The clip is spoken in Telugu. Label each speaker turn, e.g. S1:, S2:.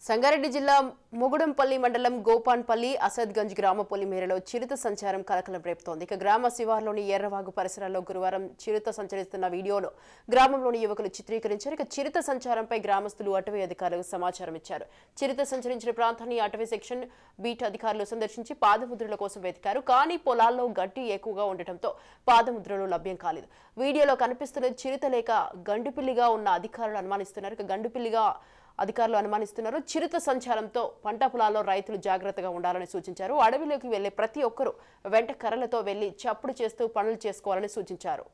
S1: సంగారెడ్డి జిల్లా ముగుడంపల్లి మండలం గోపాన్పల్లి అసద్గంజ్ గ్రామ పొలిమేరలో చిరుత సంచారం కలకలం రేపుతోంది. ఇక గ్రామ శివార్లోని ఎర్రవాగు పరిసరాల్లో గురువారం చిరుత సంచరిస్తున్న వీడియోను గ్రామంలోని యువకులు చిత్రీకరించారు. ఇక చిరుత సంచారంపై గ్రామస్తులు అటవీ అధికారులకు సమాచారం ఇచ్చారు. చిరుత సంచరించిన ప్రాంతాన్ని అటవీ సెక్షన్ బీట్ అధికారులు సందర్శించి పాదముద్రల కోసం వెతికారు. కానీ పొలాల్లో గడ్డి ఎక్కువగా ఉండటంతో పాదముద్రలు లభ్యం కాలేదు. వీడియోలో కనిపిస్తున్న చిరుత లేక గండుపిల్లిగా ఉన్న అధికారులు అనుమానిస్తున్నారు. ఇక గండుపిల్లిగా అధికారులు అనుమానిస్తున్నారు. చిరుత సంచారంతో పంట పొలాల్లో రైతులు జాగ్రత్తగా ఉండాలని సూచించారు. అడవిలోకి వెళ్లే ప్రతి ఒక్కరూ వెంట కర్రలతో వెళ్లి చప్పుడు చేస్తూ పనులు చేసుకోవాలని సూచించారు.